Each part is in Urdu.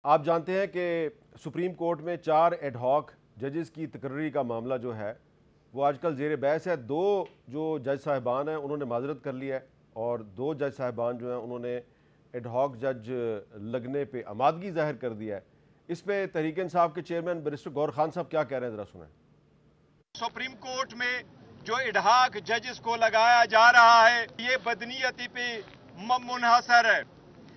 آپ جانتے ہیں کہ سپریم کورٹ میں 4 ایڈ ہاک ججز کی تقرری کا معاملہ جو ہے وہ آج کل زیر بحث ہے۔ 2 جو جج صاحبان ہیں انہوں نے معذرت کر لی ہے اور 2 جج صاحبان جو ہیں انہوں نے ایڈ ہاک جج لگنے پہ آمادگی ظاہر کر دیا ہے۔ اس پہ تحریک انصاف کے چیئرمین بیرسٹر گور خان صاحب کیا کہہ رہے ہیں، ذرا سنیں۔ سپریم کورٹ میں جو ایڈ ہاک ججز کو لگایا جا رہا ہے یہ بدنیتی پہ منحصر ہے۔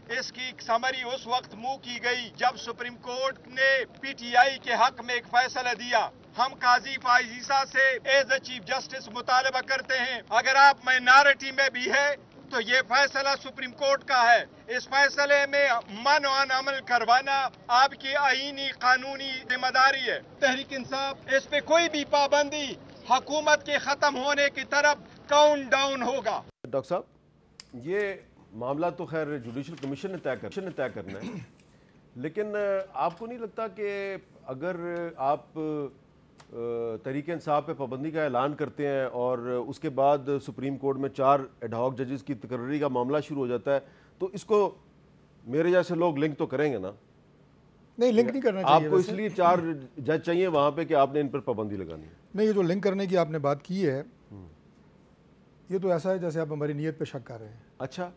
اس کی سمری اس وقت منہ کی گئی جب سپریم کورٹ نے پی ٹی آئی کے حق میں ایک فیصلہ دیا۔ ہم قاضی فائز عیسیٰ سے ایز اے چیف جسٹس مطالبہ کرتے ہیں اگر آپ مائنارٹی میں بھی ہے تو یہ فیصلہ سپریم کورٹ کا ہے۔ اس فیصلے میں منع عمل کروانا آپ کی آئینی قانونی ذمہ داری ہے۔ تحریک انصاف اس پہ کوئی بھی پابندی حکومت کے ختم ہونے کی طرف کاؤنٹ ڈاؤن ہوگا۔ ڈاکٹر صاحب، یہ معاملہ تو خیر جوڈیشل کمیشن نے طے کرنا ہے، لیکن آپ کو نہیں لگتا کہ اگر آپ تحریک انصاف پہ پابندی کا اعلان کرتے ہیں اور اس کے بعد سپریم کورٹ میں 4 ایڈ ہاک ججز کی تقرری کا معاملہ شروع ہو جاتا ہے تو اس کو میرے جیسے لوگ لنک تو کریں گے نا؟ نہیں، لنک نہیں کرنا چاہیے۔ آپ کو اس لیے 4 جج چاہیے وہاں پہ کہ آپ نے ان پر پابندی لگانی ہے؟ نہیں، یہ جو لنک کرنے کی آپ نے بات کی ہے یہ تو ایسا ہے جیسے آپ ہماری نیت پہ شک کر رہے ہیں۔ اچھا،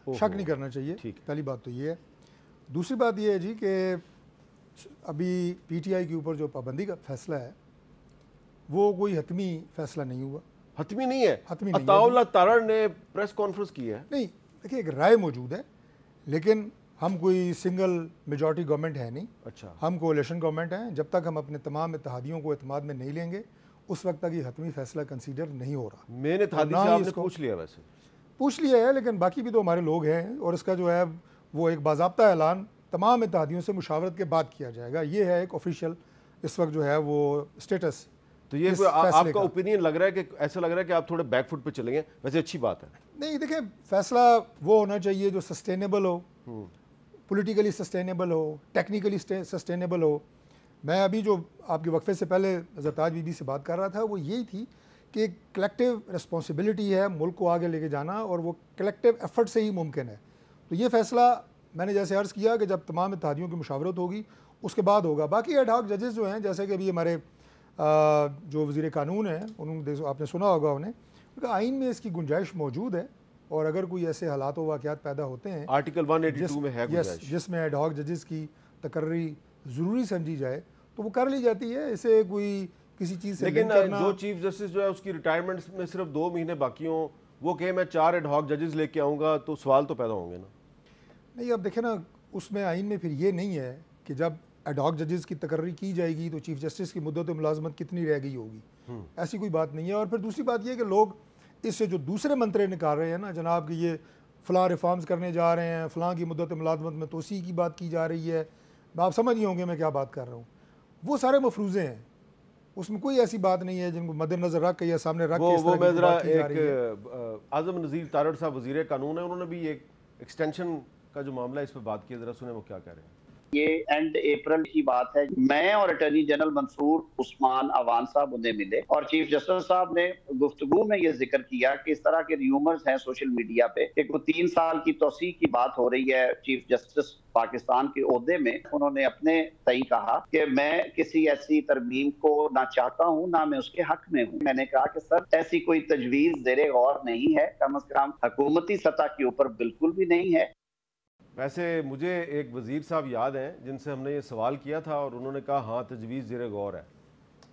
شک نہیں کرنا چاہیے، پہلی بات تو یہ ہے۔ دوسری بات یہ ہے جی کہ ابھی پی ٹی آئی کے اوپر جو پابندی کا فیصلہ ہے وہ کوئی حتمی فیصلہ نہیں ہوا۔ حتمی نہیں ہے؟ حتمی نہیں ہے۔ عطاء اللہ تارڑ نے پریس کانفرنس کی ہے۔ نہیں، دیکھیں ایک رائے موجود ہے، لیکن ہم کوئی سنگل میجورٹی گورنمنٹ ہے نہیں۔ اچھا، ہم کولیشن گورنمنٹ ہیں۔ جب تک ہم اپنے تمام اتحادیوں کو اعتماد میں نہیں لیں گے اس وقت تک یہ حتمی فیصلہ کنسیڈر نہیں ہو رہا۔ میں نے اتحادی سے آپ نے پوچھ لیا، ویسے پوچھ لیا ہے، لیکن باقی بھی تو ہمارے لوگ ہیں اور اس کا جو ہے وہ ایک باضابطہ اعلان تمام اتحادیوں سے مشاورت کے بعد کیا جائے گا۔ یہ ہے ایک آفیشیل اس وقت جو ہے وہ اسٹیٹس۔ تو یہ آپ کا اوپینین لگ رہا ہے کہ ایسا لگ رہا ہے کہ آپ تھوڑے بیک فٹ پہ چلیں گے؟ ویسے اچھی بات ہے۔ نہیں، دیکھیں فیصلہ وہ ہونا چاہیے جو سسٹینیبل ہو، پولیٹیکلی سسٹینیبل ہو، ٹیکنیکلی سسٹینیبل ہو۔ میں ابھی جو آپ کے وقفے سے پہلے زرتاج بی بی سے بات کر رہا تھا وہ یہی تھی کہ ایک کلیکٹیو رسپانسبلٹی ہے ملک کو آگے لے کے جانا اور وہ کلیکٹیو ایفرٹ سے ہی ممکن ہے۔ تو یہ فیصلہ میں نے جیسے عرض کیا کہ جب تمام اتحادیوں کی مشاورت ہوگی اس کے بعد ہوگا۔ باقی ایڈ ہاک ججز جو ہیں جیسے کہ ابھی ہمارے جو وزیر قانون ہیں انہوں نے آپ نے سنا ہوگا انہیں کہ آئین میں اس کی گنجائش موجود ہے اور اگر کوئی ایسے حالات و واقعات پیدا ہوتے ہیں آرٹیکل 182 میں ہے گنجائش جس میں ایڈ ہاک ججز کی تقرری ضروری سمجھی جائے تو وہ کر لی جاتی ہے۔ اسے کوئی کسی چیز سے لیکن جو چیف جسٹس جو ہے اس کی ریٹائرمنٹ میں صرف 2 مہینے باقی ہوں وہ کہ میں 4 ایڈ ہاک ججز لے کے آؤں گا تو سوال تو پیدا ہوں گے نا؟ نہیں، اب دیکھیں نا اس میں آئین میں پھر یہ نہیں ہے کہ جب ایڈ ہاک ججز کی تقرری کی جائے گی تو چیف جسٹس کی مدت ملازمت کتنی رہ گئی ہوگی، ایسی کوئی بات نہیں ہے۔ اور پھر دوسری بات یہ ہے کہ لوگ اس سے جو دوسرے منترے نکال رہے ہیں نا جناب کہ یہ فلاں ریفارمز کرنے جا رہے ہیں، فلاں کی مدت ملازمت میں توسیع کی بات کی جا رہی ہے، آپ سمجھ ہی ہوں گے میں کیا بات کر رہا ہوں، وہ سارے مفروضے ہیں، اس میں کوئی ایسی بات نہیں ہے جن کو مد نظر رکھ کے یا سامنے رکھ کے اس طرح کی بات کی جا رہی ہے۔ اعظم نذیر تارڑ صاحب وزیر قانون ہیں، انہوں نے بھی ایک ایکسٹینشن کا جو معاملہ ہے اس پہ بات کی، ذرا سنیں وہ کیا کہہ رہے ہیں۔ یہ اینڈ اپریل کی بات ہے، میں اور اٹارنی جنرل منصور عثمان عوان صاحب انہیں ملے اور چیف جسٹس صاحب نے گفتگو میں یہ ذکر کیا کہ اس طرح کے ریومرز ہیں سوشل میڈیا پہ کہ 3 سال کی توسیع کی بات ہو رہی ہے چیف جسٹس پاکستان کے عہدے میں۔ انہوں نے اپنے تئیں کہا کہ میں کسی ایسی ترمیم کو نہ چاہتا ہوں نہ میں اس کے حق میں ہوں۔ میں نے کہا کہ سر ایسی کوئی تجویز زیر غور نہیں ہے، کم از کم حکومتی سطح کے اوپر بالکل بھی نہیں ہے۔ ویسے مجھے ایک وزیر صاحب یاد ہیں جن سے ہم نے یہ سوال کیا تھا اور انہوں نے کہا ہاں تجویز زیر غور ہے،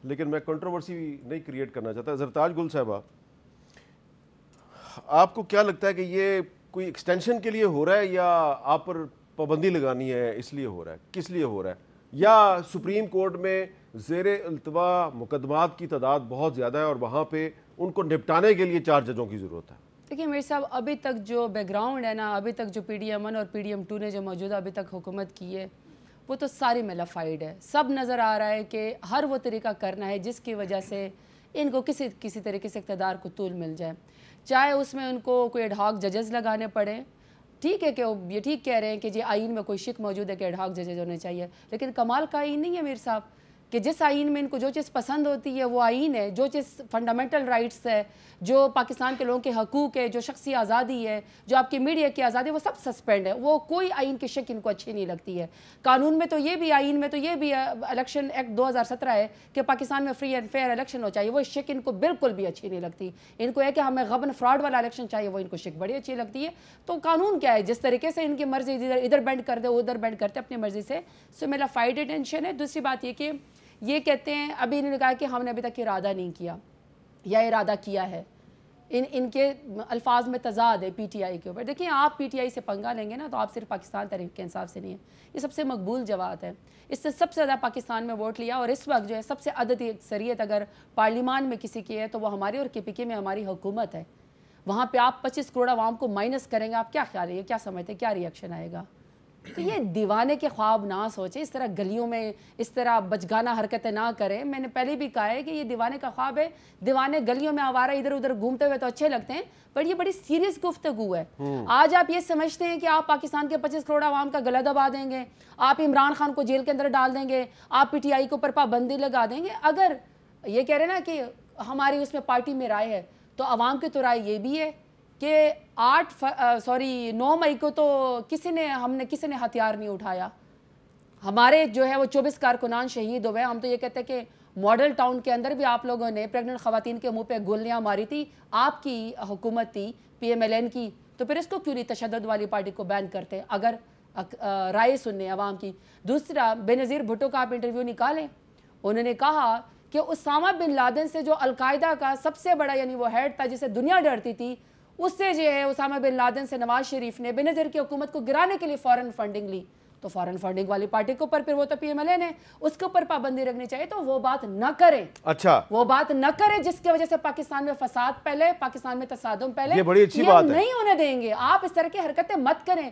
لیکن میں کنٹروورسی نہیں کریٹ کرنا چاہتا۔ زرتاج گل صاحبہ، آپ کو کیا لگتا ہے کہ یہ کوئی ایکسٹینشن کے لیے ہو رہا ہے یا آپ پر پابندی لگانی ہے اس لیے ہو رہا ہے، کس لیے ہو رہا ہے، یا سپریم کورٹ میں زیر التوا مقدمات کی تعداد بہت زیادہ ہے اور وہاں پہ ان کو نپٹانے کے لیے 4 ججوں کی ضرورت ہے؟ دیکھیں میرے صاحب، ابھی تک جو بیک گراؤنڈ ہے نا، ابھی تک جو پی ڈی ایم 1 اور پی ڈی ایم 2 نے جو موجودہ ابھی تک حکومت کی ہے وہ تو ساری میلافائڈ ہے۔ سب نظر آ رہا ہے کہ ہر وہ طریقہ کرنا ہے جس کی وجہ سے ان کو کسی طریقے سے اقتدار کو طول مل جائے، چاہے اس میں ان کو کوئی ایڈ ہاک ججز لگانے پڑے۔ ٹھیک ہے کہ یہ ٹھیک کہہ رہے ہیں کہ جی آئین میں کوئی شک موجود ہے کہ ایڈ ہاک ججز ہونے چاہیے، لیکن کمال کا آئین نہیں ہے میر صاحب کہ جس آئین میں ان کو جو چیز پسند ہوتی ہے وہ آئین ہے، جو چیز فنڈامنٹل رائٹس ہے، جو پاکستان کے لوگوں کے حقوق ہے، جو شخصی آزادی ہے، جو آپ کی میڈیا کی آزادی ہے، وہ سب سسپینڈ ہے. وہ کوئی آئین کی شک ان کو اچھی نہیں لگتی ہے. قانون میں تو یہ بھی، آئین میں تو یہ بھی الیکشن ایکٹ 2017 ہے کہ پاکستان میں فری اینڈ فیئر الیکشن ہو چاہیے. وہ شک ان کو بالکل بھی اچھی نہیں لگتی. ان کو ہے کہ ہمیں غبن فراڈ والا الیکشن چاہیے، وہ ان کو شک بڑی اچھی لگتی ہے. تو قانون کیا ہے، جس طریقے سے ان کی مرضی ادھر بینڈ کر دے ادھر بینڈ کرتے اپنی مرضی سے. سو میرا فائٹ ٹینشن ہے. دوسری بات یہ کہ یہ کہتے ہیں، ابھی انہوں نے کہا کہ ہم نے ابھی تک ارادہ نہیں کیا یا ارادہ کیا ہے. ان کے الفاظ میں تضاد ہے پی ٹی آئی کے اوپر. دیکھیں آپ پی ٹی آئی سے پنگا لیں گے نا تو آپ صرف پاکستان تحریک انصاف سے نہیں ہیں. یہ سب سے مقبول جماعت ہے، اس سے سب سے زیادہ پاکستان میں ووٹ لیا، اور اس وقت جو ہے سب سے عددی اکثریت اگر پارلیمان میں کسی کی ہے تو وہ ہماری اور کے پی کے میں ہماری حکومت ہے. وہاں پہ آپ 25 کروڑ عوام کو مائنس کریں گے. آپ کیا خیال ہے، کیا سمجھتے ہیں کیا ری ایکشن آئے گا؟ تو یہ دیوانے کے خواب نہ سوچیں، اس طرح گلیوں میں اس طرح بچگانہ حرکتیں نہ کریں. میں نے پہلے بھی کہا ہے کہ یہ دیوانے کا خواب ہے. دیوانے گلیوں میں آوارہ ادھر ادھر گھومتے ہوئے تو اچھے لگتے ہیں، پر یہ بڑی سیریس گفتگو ہے. آج آپ یہ سمجھتے ہیں کہ آپ پاکستان کے 25 کروڑ عوام کا گلا دبا دیں گے، آپ عمران خان کو جیل کے اندر ڈال دیں گے، آپ پی ٹی آئی کے اوپر پابندی لگا دیں گے. اگر یہ کہہ رہے نا کہ ہماری اس میں پارٹی میں رائے ہے، تو عوام کی تو رائے یہ بھی ہے کہ 9 مئی کو تو کسی نے ہتھیار نہیں اٹھایا. ہمارے جو ہے وہ 24 کارکنان شہید ہوئے. ہم تو یہ کہتے ہیں کہ ماڈل ٹاؤن کے اندر بھی آپ لوگوں نے پریگننٹ خواتین کے منہ پہ گولیاں ماری تھی. آپ کی حکومت تھی پی ایم ایل این کی، تو پھر اس کو کیوں نہیں تشدد والی پارٹی کو بین کرتے اگر رائے سننے عوام کی. دوسرا، بے نظیر بھٹو کا آپ انٹرویو نکالیں. انہوں نے کہا کہ اسامہ بن لادن سے جو القاعدہ کا سب سے بڑا یعنی وہ ہیڈ تھا جسے دنیا ڈرتی تھی، اس سے جو ہے اسامہ بن لادن سے نواز شریف نے بے نظیر کی حکومت کو گرانے کے لیے فورن فنڈنگ لی. تو فورن فنڈنگ والی پارٹی کے اوپر پھر وہ تو پی ایم ایل این ہے، اس کے اوپر پابندی رکھنی چاہیے. تو وہ بات نہ کریں. اچھا، وہ بات نہ کریں جس کی وجہ سے پاکستان میں فساد پہلے، پاکستان میں تصادم پہلے. یہ بڑی اچھی بات ہے، نہیں ہونے دیں گے. آپ اس طرح کی حرکتیں مت کریں.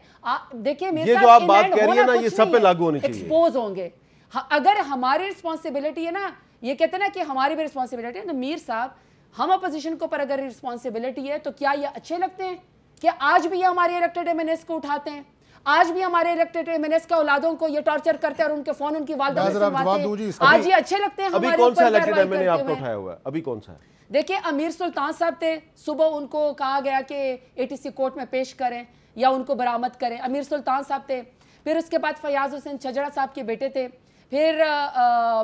دیکھیں یہ جو آپ بات کہہ رہی ہیں نا یہ سب پہ لاگو ہونی چاہیے. ایکسپوز ہوں گے. اگر ہماری رسپانسبلٹی ہے نا، یہ کہتے ہیں نا کہ ہماری بھی رسپانسبلٹی ہے، تو میر صاحب ہم اپوزیشن کے اوپر اگر رسپانسبلٹی ہے تو کیا یہ اچھے لگتے ہیں کہ آج بھی یہ ہمارے الیکٹڈ ایم این ایس کو اٹھاتے ہیں، آج بھی ہمارے الیکٹڈ ایم این ایس کے اولادوں کو یہ ٹارچر کرتے ہیں اور ان کے فون ان کی والدہ کو سنواتے ہیں؟ آج یہ اچھے لگتے ہیں ہمارے اوپر؟ ابھی کون سا الیکٹڈ ایم این اے آپ کو اٹھایا ہوا ہے؟ ابھی کون سا ہے؟ دیکھیں امیر سلطان صاحب تھے، صبح ان کو کہا گیا کہ اے ٹی سی کورٹ میں پیش کریں یا ان کو برآمد کریں. امیر سلطان صاحب تھے. پھر اس کے بعد فیاض حسین چھجڑا صاحب کے بیٹے تھے. پھر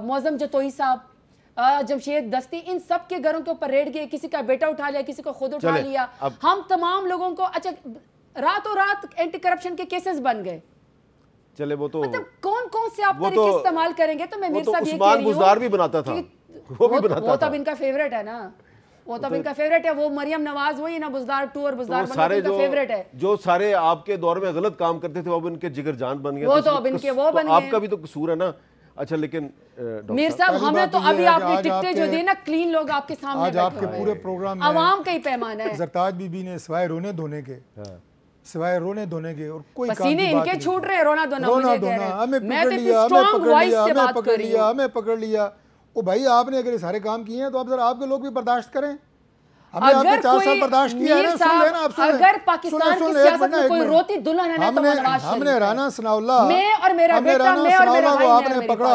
معظم جتوئی صاحب، جمشید دستی، ان سب کے گھروں کے اوپر ریڈ گئے. کسی کا بیٹا اٹھا لیا، کسی کو خود اٹھا لیا. ہم تمام لوگوں کو اچھا راتوں رات اینٹی کرپشن کے کیسز بن گئے. چلے وہ تو مطلب کون سے آپ طریقے استعمال کریں گے؟ تو میں میر صاحب یہ کہہ رہی ہوں، بزدار بھی بناتا تھا، وہ تو اب ان کا فیوریٹ ہے نا، وہ تو اب ان کا فیوریٹ ہے. وہ مریم نواز وہی نا بزدار 2 اور بزدار 1 ان کا فیوریٹ ہے. جو سارے آپ کے دور میں غلط کام کرتے تھے وہ اب ان کے جگر جان بن گئے. وہ تو اب ان کے وہ بن گئے. آپ کا بھی تو قصور ہے نا. اچھا لیکن میر صاحب ہمیں تو ابھی آپ نے ٹکٹیں جو دی نا کلین لوگ آپ کے سامنے آج آپ کے پورے پروگرام میں عوام کا ہی پیمانہ ہے. زرتاج بی بی نے سوائے رونے دھونے کے اور کوئی کام پسینے ان کے چھوٹ رہے، رونا دھونا مجھے کہہ رہے ہیں. ہمیں میں تو اتنی اسٹرانگ وائس سے بات کر رہی ہوں. ہمیں پکڑ لیا. او بھائی آپ نے اگر یہ سارے کام کیے ہیں تو اب ذرا آپ کے لوگ بھی برداشت کریں. ہم نے آپ کے 4 سال برداشت کیا ہے نا. سن لینا آپ، اگر پاکستان کی سیاست میں کوئی روتی دلہن ہے نا تو وہ نواز شریف. ہم نے رانا ثناء اللہ، میں اور میرا بیٹا، میں اور میرا بھائی، آپ نے پکڑا،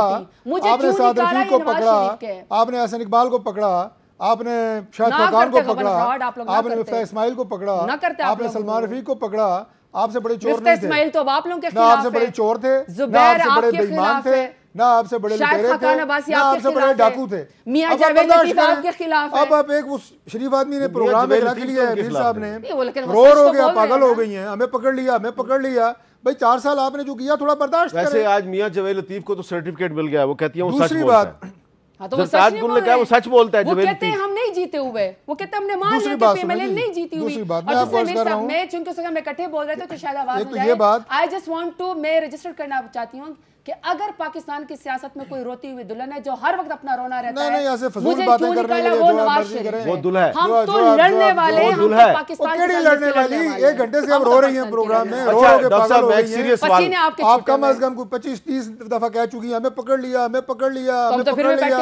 آپ نے سعد رفیق کو پکڑا، آپ نے حسن اقبال کو پکڑا، آپ نے شاہد خاقان کو پکڑا، آپ نے مفتاح اسماعیل کو پکڑا، آپ نے سلمان رفیق کو پکڑا. آپ سے بڑے چور نہیں تھے. اسماعیل تو آپ لوگوں کے نہ آپ خلاف سے بڑے ہے. چور تھے، نہ زبیر آپ سے آپ بڑے کے بے ایمان خلاف تھے، ہے. نہ آپ سے بڑے شاہد لٹیرے خاقان تھے، عباسی نہ آپ آپ کے سے بڑے خلاف ڈاکو ہے. تھے. میاں اب جاوید برداشت لطیف آپ کے کریں. خلاف ہے. اب آپ ایک اس شریف آدمی نے پروگرام میں رکھ لیا ہے، میر صاحب نے لیکن رو رو گیا، پاگل ہو گئی ہیں، ہمیں پکڑ لیا، ہمیں پکڑ لیا. بھائی 4 سال آپ نے جو کیا تھوڑا برداشت کریں. ویسے آج میاں جاوید لطیف کو تو سرٹیفکیٹ مل گیا ہے، وہ کہتی ہیں وہ سچ دوسری بولتا بات، ہے. زرتاج گل نے کہا وہ سچ بولتا ہے. وہ کہتے ہیں ہم نہیں جیتے ہوئے، وہ کہتے ہیں ہم نے مان لیا کہ پی ایم ایل این نہیں جیتی ہوئی. دوسری بات میں آپ کو عرض کر رہا ہوں، میں چونکہ اس وقت میں اکٹھے بول رہے تھے تو شاید آواز ایک تو یہ بات، آئی جسٹ وانٹ ٹو، میں رجسٹر کرنا چاہتی ہوں کہ اگر پاکستان کی سیاست میں کوئی روتی ہوئی دلہن ہے جو ہر وقت اپنا رونا رہتا ہے، نہیں ایسے فضول باتیں کرنے کے لیے وہ جو نواز مرضی شریف کریں. وہ دلہا ہے. ہم تو لڑنے والے ہیں، ہم تو پاکستان وہ کیڑی لڑنے والی؟ 1 گھنٹے سے اب رو رہی ہیں پروگرام میں، رو رو کے پاگل ہو گئی ہیں. پسینے آپ کے آپ کم از کم کوئی 25-30 دفعہ کہہ چکی ہیں ہمیں پکڑ لیا، ہمیں پکڑ لیا، ہمیں پکڑ لیا،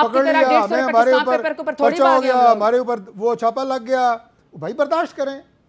پکڑ لیا، ہمیں ہمارے اوپر پرچہ ہو گیا، ہمارے اوپر وہ چھاپا لگ گیا. بھائی برداشت کریں.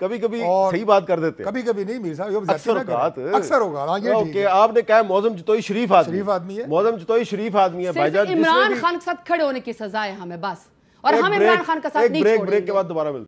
کبھی کبھی صحیح بات کر دیتے ہیں, کبھی کبھی نہیں میر صاحب, اکثر اوقات اکثر ہوگا. ہاں یہ ٹھیک ہے, آپ نے کہا معظم جتوئی شریف آدمی ہے, معظم جتوئی شریف آدمی ہے. بھائی جان عمران خان کے ساتھ کھڑے ہونے کی سزا ہے ہمیں بس, اور ہم عمران خان کا ساتھ نہیں چھوڑیں گے. بریک کے بعد دوبارہ ملتے ہیں.